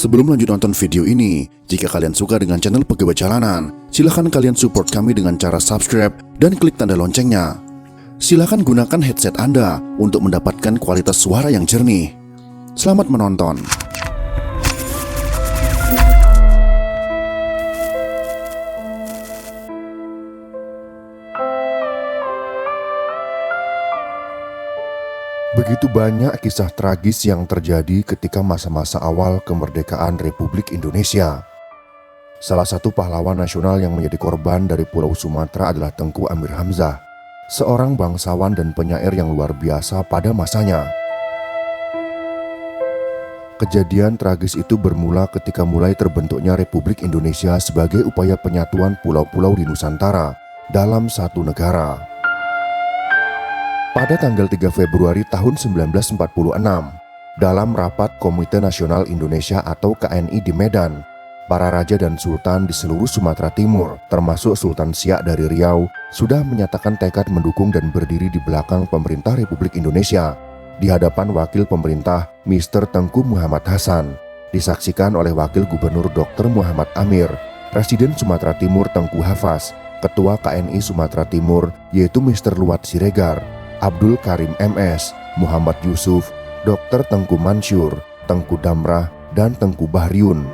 Sebelum lanjut nonton video ini, jika kalian suka dengan channel Pegawai Jalanan, silahkan kalian support kami dengan cara subscribe dan klik tanda loncengnya. Silahkan gunakan headset Anda untuk mendapatkan kualitas suara yang jernih. Selamat menonton. Begitu banyak kisah tragis yang terjadi ketika masa-masa awal kemerdekaan Republik Indonesia. Salah satu pahlawan nasional yang menjadi korban dari Pulau Sumatera adalah Tengku Amir Hamzah, seorang bangsawan dan penyair yang luar biasa pada masanya. Kejadian tragis itu bermula ketika mulai terbentuknya Republik Indonesia sebagai upaya penyatuan pulau-pulau di Nusantara dalam satu negara. Pada tanggal 3 Februari tahun 1946, dalam rapat Komite Nasional Indonesia atau KNI di Medan, para raja dan sultan di seluruh Sumatera Timur, termasuk Sultan Siak dari Riau, sudah menyatakan tekad mendukung dan berdiri di belakang pemerintah Republik Indonesia di hadapan Wakil Pemerintah Mr. Tengku Muhammad Hasan, disaksikan oleh Wakil Gubernur Dr. Muhammad Amir, Presiden Sumatera Timur Tengku Hafaz, Ketua KNI Sumatera Timur yaitu Mr. Luat Siregar, Abdul Karim MS, Muhammad Yusuf, Dr. Tengku Mansur, Tengku Damrah, dan Tengku Bahriyun.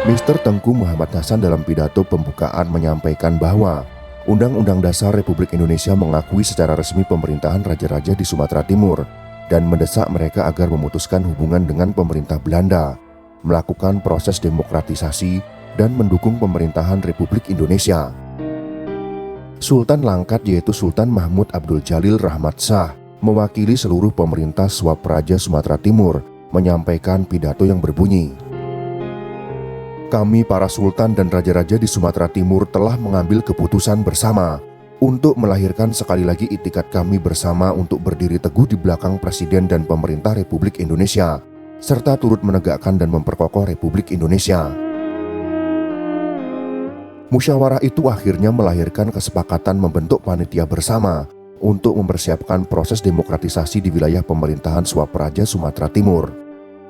Mr. Tengku Muhammad Hasan dalam pidato pembukaan menyampaikan bahwa Undang-Undang Dasar Republik Indonesia mengakui secara resmi pemerintahan raja-raja di Sumatera Timur dan mendesak mereka agar memutuskan hubungan dengan pemerintah Belanda, melakukan proses demokratisasi, dan mendukung pemerintahan Republik Indonesia. Sultan Langkat yaitu Sultan Mahmud Abdul Jalil Rahmat Shah mewakili seluruh pemerintah Swapraja Sumatera Timur menyampaikan pidato yang berbunyi, "Kami para sultan dan raja-raja di Sumatera Timur telah mengambil keputusan bersama untuk melahirkan sekali lagi itikad kami bersama untuk berdiri teguh di belakang Presiden dan pemerintah Republik Indonesia serta turut menegakkan dan memperkokoh Republik Indonesia." Musyawarah itu akhirnya melahirkan kesepakatan membentuk panitia bersama untuk mempersiapkan proses demokratisasi di wilayah pemerintahan Swapraja Sumatera Timur.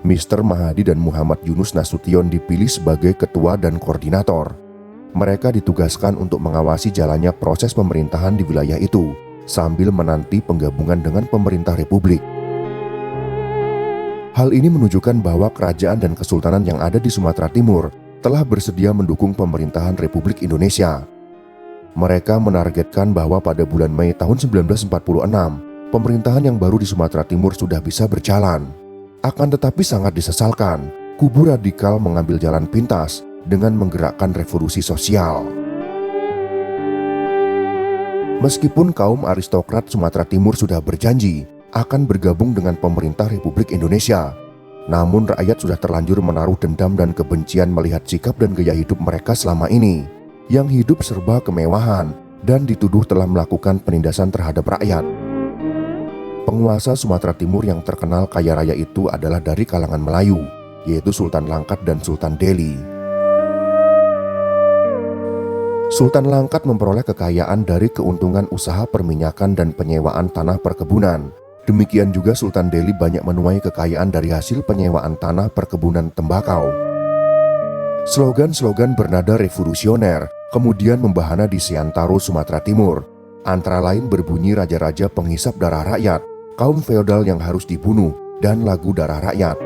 Mr. Mahadi dan Muhammad Yunus Nasution dipilih sebagai ketua dan koordinator. Mereka ditugaskan untuk mengawasi jalannya proses pemerintahan di wilayah itu sambil menanti penggabungan dengan pemerintah Republik. Hal ini menunjukkan bahwa kerajaan dan kesultanan yang ada di Sumatera Timur telah bersedia mendukung pemerintahan Republik Indonesia. Mereka menargetkan bahwa pada bulan Mei tahun 1946, pemerintahan yang baru di Sumatera Timur sudah bisa berjalan. Akan tetapi sangat disesalkan, kubu radikal mengambil jalan pintas dengan menggerakkan revolusi sosial. Meskipun kaum aristokrat Sumatera Timur sudah berjanji akan bergabung dengan pemerintah Republik Indonesia, namun rakyat sudah terlanjur menaruh dendam dan kebencian melihat sikap dan gaya hidup mereka selama ini, yang hidup serba kemewahan dan dituduh telah melakukan penindasan terhadap rakyat. Penguasa Sumatera Timur yang terkenal kaya raya itu adalah dari kalangan Melayu, yaitu Sultan Langkat dan Sultan Delhi. Sultan Langkat memperoleh kekayaan dari keuntungan usaha perminyakan dan penyewaan tanah perkebunan. Demikian juga Sultan Delhi banyak menuai kekayaan dari hasil penyewaan tanah perkebunan tembakau. Slogan-slogan bernada revolusioner kemudian membahana di seantero Sumatera Timur, antara lain berbunyi raja-raja penghisap darah rakyat, kaum feodal yang harus dibunuh, dan lagu darah rakyat.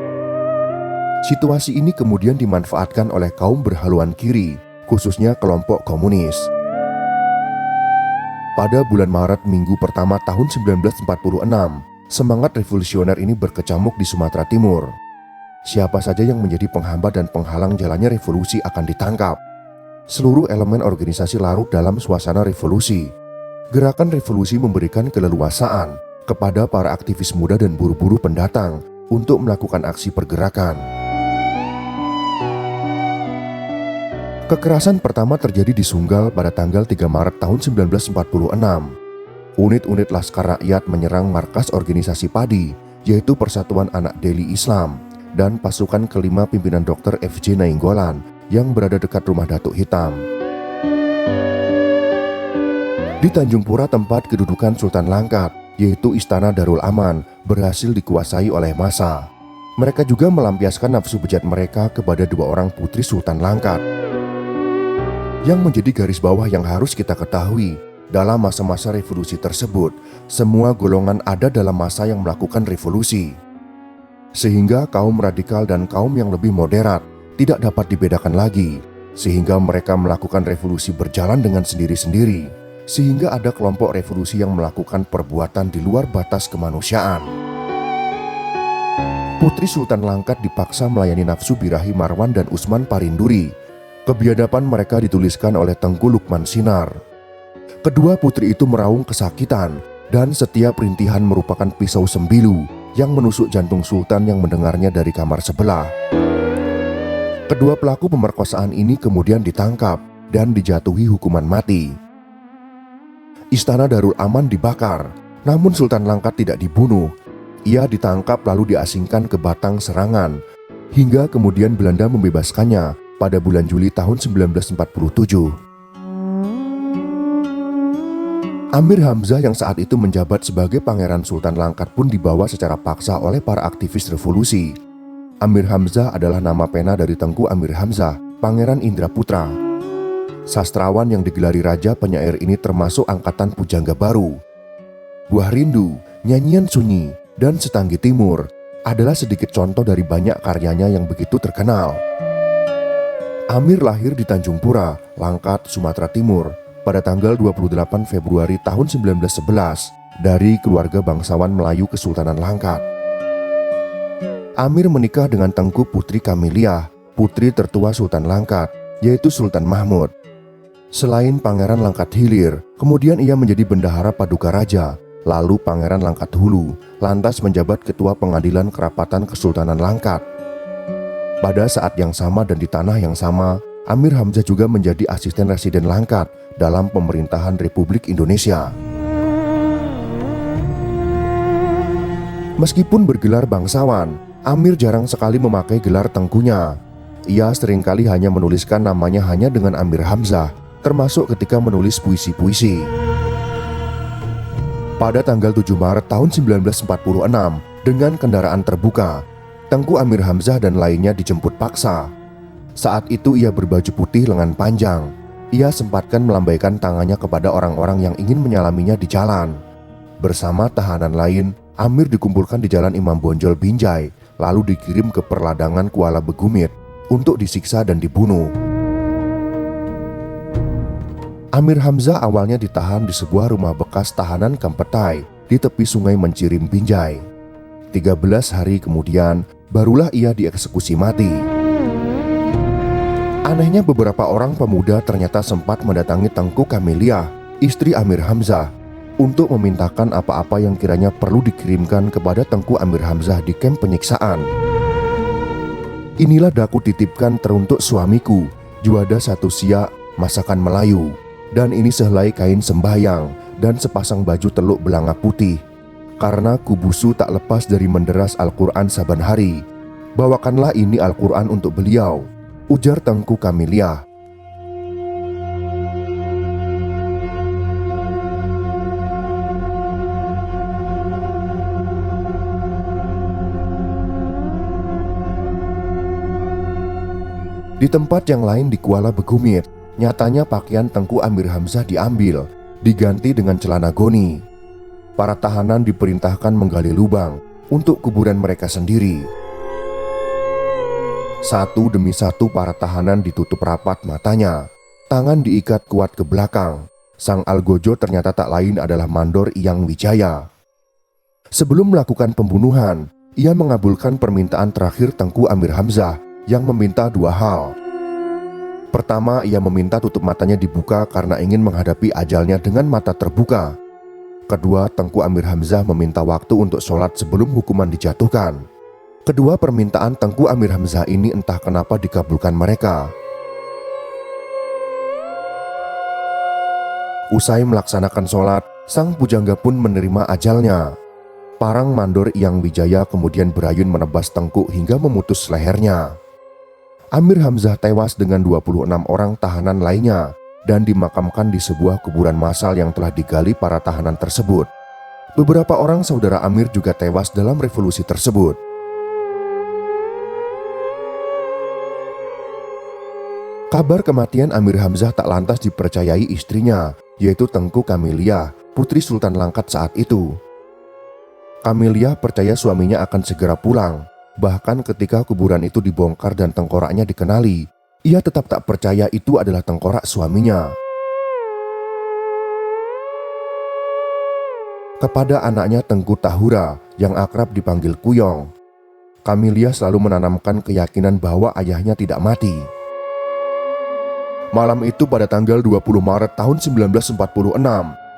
Situasi ini kemudian dimanfaatkan oleh kaum berhaluan kiri, khususnya kelompok komunis. Pada bulan Maret minggu pertama tahun 1946, semangat revolusioner ini berkecamuk di Sumatera Timur. Siapa saja yang menjadi penghambat dan penghalang jalannya revolusi akan ditangkap. Seluruh elemen organisasi larut dalam suasana revolusi. Gerakan revolusi memberikan keleluasaan kepada para aktivis muda dan buruh-buruh pendatang untuk melakukan aksi pergerakan. Kekerasan pertama terjadi di Sunggal pada tanggal 3 Maret tahun 1946. Unit-unit Laskar Rakyat menyerang markas organisasi PADI, yaitu Persatuan Anak Delhi Islam, dan pasukan kelima pimpinan Dr. F.J. Nainggolan yang berada dekat rumah Datuk Hitam. Di Tanjung Pura tempat kedudukan Sultan Langkat, yaitu Istana Darul Aman, berhasil dikuasai oleh massa. Mereka juga melampiaskan nafsu bejat mereka kepada dua orang putri Sultan Langkat. Yang menjadi garis bawah yang harus kita ketahui, dalam masa-masa revolusi tersebut, semua golongan ada dalam masa yang melakukan revolusi. Sehingga kaum radikal dan kaum yang lebih moderat tidak dapat dibedakan lagi, sehingga mereka melakukan revolusi berjalan dengan sendiri-sendiri, sehingga ada kelompok revolusi yang melakukan perbuatan di luar batas kemanusiaan. Putri Sultan Langkat dipaksa melayani nafsu birahi Marwan dan Usman Parinduri. Kebiadaban mereka dituliskan oleh Tengku Lukman Sinar. Kedua putri itu meraung kesakitan, dan setiap rintihan merupakan pisau sembilu yang menusuk jantung Sultan yang mendengarnya dari kamar sebelah. Kedua pelaku pemerkosaan ini kemudian ditangkap dan dijatuhi hukuman mati. Istana Darul Aman dibakar, namun Sultan Langkat tidak dibunuh. Ia ditangkap lalu diasingkan ke Batang Serangan, hingga kemudian Belanda membebaskannya pada bulan Juli tahun 1947. Amir Hamzah yang saat itu menjabat sebagai Pangeran Sultan Langkat pun dibawa secara paksa oleh para aktivis revolusi. Amir Hamzah adalah nama pena dari Tengku Amir Hamzah, Pangeran Indra Putra. Sastrawan yang digelari raja penyair ini termasuk angkatan Pujangga Baru. Buah Rindu, Nyanyian Sunyi, dan Setanggi Timur adalah sedikit contoh dari banyak karyanya yang begitu terkenal. Amir lahir di Tanjung Pura, Langkat, Sumatera Timur pada tanggal 28 Februari tahun 1911 dari keluarga bangsawan Melayu Kesultanan Langkat. Amir menikah dengan Tengku Putri Kamiliah, putri tertua Sultan Langkat, yaitu Sultan Mahmud. Selain Pangeran Langkat Hilir, kemudian ia menjadi Bendahara Paduka Raja, lalu Pangeran Langkat Hulu, lantas menjabat Ketua Pengadilan Kerapatan Kesultanan Langkat. Pada saat yang sama dan di tanah yang sama, Amir Hamzah juga menjadi asisten residen Langkat dalam pemerintahan Republik Indonesia. Meskipun bergelar bangsawan, Amir jarang sekali memakai gelar tengkunya. Ia seringkali hanya menuliskan namanya hanya dengan Amir Hamzah, termasuk ketika menulis puisi-puisi. Pada tanggal 7 Maret tahun 1946, dengan kendaraan terbuka, Tengku Amir Hamzah dan lainnya dijemput paksa. Saat itu ia berbaju putih lengan panjang. Ia sempatkan melambaikan tangannya kepada orang-orang yang ingin menyalaminya di jalan. Bersama tahanan lain, Amir dikumpulkan di Jalan Imam Bonjol Binjai, lalu dikirim ke perladangan Kuala Begumit untuk disiksa dan dibunuh. Amir Hamzah awalnya ditahan di sebuah rumah bekas tahanan Kampetai di tepi sungai Mencirim Binjai. 13 hari kemudian, barulah ia dieksekusi mati. Anehnya beberapa orang pemuda ternyata sempat mendatangi Tengku Kamiliah, istri Amir Hamzah, untuk memintakan apa-apa yang kiranya perlu dikirimkan kepada Tengku Amir Hamzah di kamp penyiksaan. Inilah daku titipkan teruntuk suamiku, juada satu siak, masakan Melayu, dan ini sehelai kain sembahyang, dan sepasang baju teluk belanga putih. Karena kubusu tak lepas dari menderas Al-Quran saban hari. Bawakanlah ini Al-Quran untuk beliau, ujar Tengku Kamiliah. Di tempat yang lain di Kuala Begumit, nyatanya pakaian Tengku Amir Hamzah diambil, diganti dengan celana goni. Para tahanan diperintahkan menggali lubang untuk kuburan mereka sendiri. Satu demi satu para tahanan ditutup rapat matanya, tangan diikat kuat ke belakang. Sang algojo ternyata tak lain adalah Mandor Iyang Wijaya. Sebelum melakukan pembunuhan, ia mengabulkan permintaan terakhir Tengku Amir Hamzah yang meminta dua hal. Pertama, ia meminta tutup matanya dibuka karena ingin menghadapi ajalnya dengan mata terbuka. Kedua, Tengku Amir Hamzah meminta waktu untuk sholat sebelum hukuman dijatuhkan. Kedua permintaan Tengku Amir Hamzah ini entah kenapa dikabulkan mereka. Usai melaksanakan sholat, sang pujangga pun menerima ajalnya. Parang Mandor Iyang Wijaya kemudian berayun menebas Tengku hingga memutus lehernya. Amir Hamzah tewas dengan 26 orang tahanan lainnya dan dimakamkan di sebuah kuburan massal yang telah digali para tahanan tersebut. Beberapa orang saudara Amir juga tewas dalam revolusi tersebut. Kabar kematian Amir Hamzah tak lantas dipercayai istrinya, yaitu Tengku Kamiliah, putri Sultan Langkat saat itu. Kamiliah percaya suaminya akan segera pulang. Bahkan ketika kuburan itu dibongkar dan tengkoraknya dikenali, ia tetap tak percaya itu adalah tengkorak suaminya. Kepada anaknya Tengku Tahura yang akrab dipanggil Kuyong, Kamiliah selalu menanamkan keyakinan bahwa ayahnya tidak mati. Malam itu pada tanggal 20 Maret tahun 1946,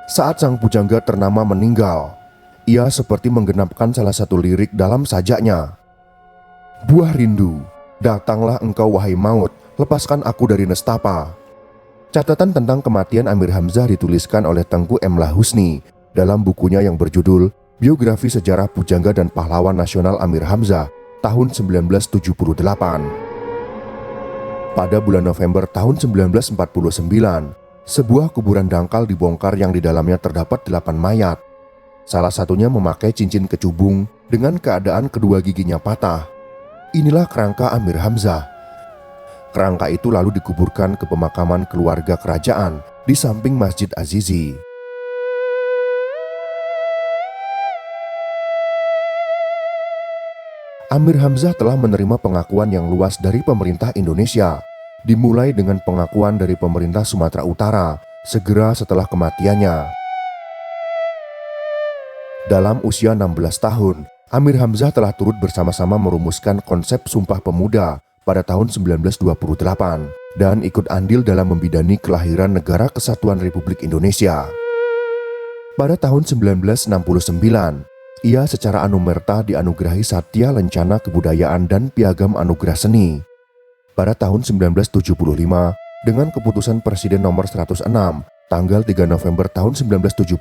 saat sang pujangga ternama meninggal, ia seperti menggenapkan salah satu lirik dalam sajaknya. Buah rindu, datanglah engkau wahai maut, lepaskan aku dari nestapa. Catatan tentang kematian Amir Hamzah dituliskan oleh Tengku M. Lahusni dalam bukunya yang berjudul Biografi Sejarah Pujangga dan Pahlawan Nasional Amir Hamzah tahun 1978. Pada bulan November tahun 1949, sebuah kuburan dangkal dibongkar yang di dalamnya terdapat 8 mayat. Salah satunya memakai cincin kecubung dengan keadaan kedua giginya patah. Inilah kerangka Amir Hamzah. Kerangka itu lalu dikuburkan ke pemakaman keluarga kerajaan di samping Masjid Azizi. Amir Hamzah telah menerima pengakuan yang luas dari pemerintah Indonesia, dimulai dengan pengakuan dari pemerintah Sumatera Utara segera setelah kematiannya. Dalam usia 16 tahun, Amir Hamzah telah turut bersama-sama merumuskan konsep Sumpah Pemuda pada tahun 1928 dan ikut andil dalam membidani kelahiran Negara Kesatuan Republik Indonesia. Pada tahun 1969, ia secara anumerta dianugerahi Satya Lencana Kebudayaan dan Piagam Anugerah Seni. Pada tahun 1975, dengan keputusan Presiden nomor 106, tanggal 3 November tahun 1975,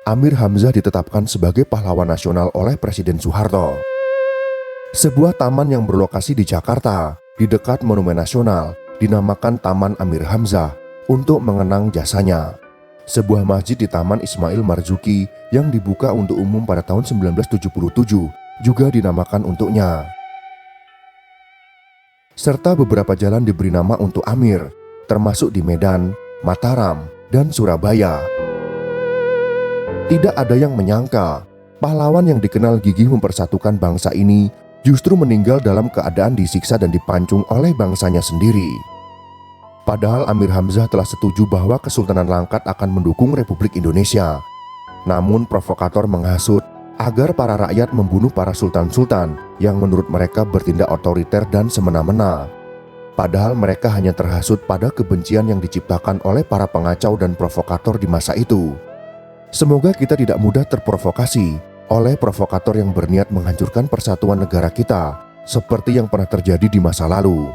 Amir Hamzah ditetapkan sebagai pahlawan nasional oleh Presiden Soeharto. Sebuah taman yang berlokasi di Jakarta, di dekat Monumen Nasional, dinamakan Taman Amir Hamzah untuk mengenang jasanya. Sebuah masjid di Taman Ismail Marzuki yang dibuka untuk umum pada tahun 1977 juga dinamakan untuknya. Serta beberapa jalan diberi nama untuk Amir, termasuk di Medan, Mataram, dan Surabaya. Tidak ada yang menyangka, pahlawan yang dikenal gigih mempersatukan bangsa ini justru meninggal dalam keadaan disiksa dan dipancung oleh bangsanya sendiri. Padahal Amir Hamzah telah setuju bahwa Kesultanan Langkat akan mendukung Republik Indonesia. Namun provokator menghasut agar para rakyat membunuh para sultan-sultan yang menurut mereka bertindak otoriter dan semena-mena. Padahal mereka hanya terhasut pada kebencian yang diciptakan oleh para pengacau dan provokator di masa itu. Semoga kita tidak mudah terprovokasi oleh provokator yang berniat menghancurkan persatuan negara kita, seperti yang pernah terjadi di masa lalu.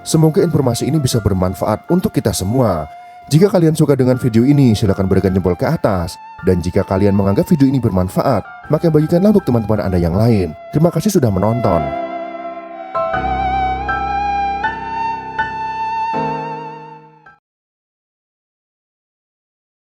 Semoga informasi ini bisa bermanfaat untuk kita semua. Jika kalian suka dengan video ini, silakan berikan jempol ke atas. Dan jika kalian menganggap video ini bermanfaat, maka bagikanlah untuk teman-teman Anda yang lain. Terima kasih sudah menonton.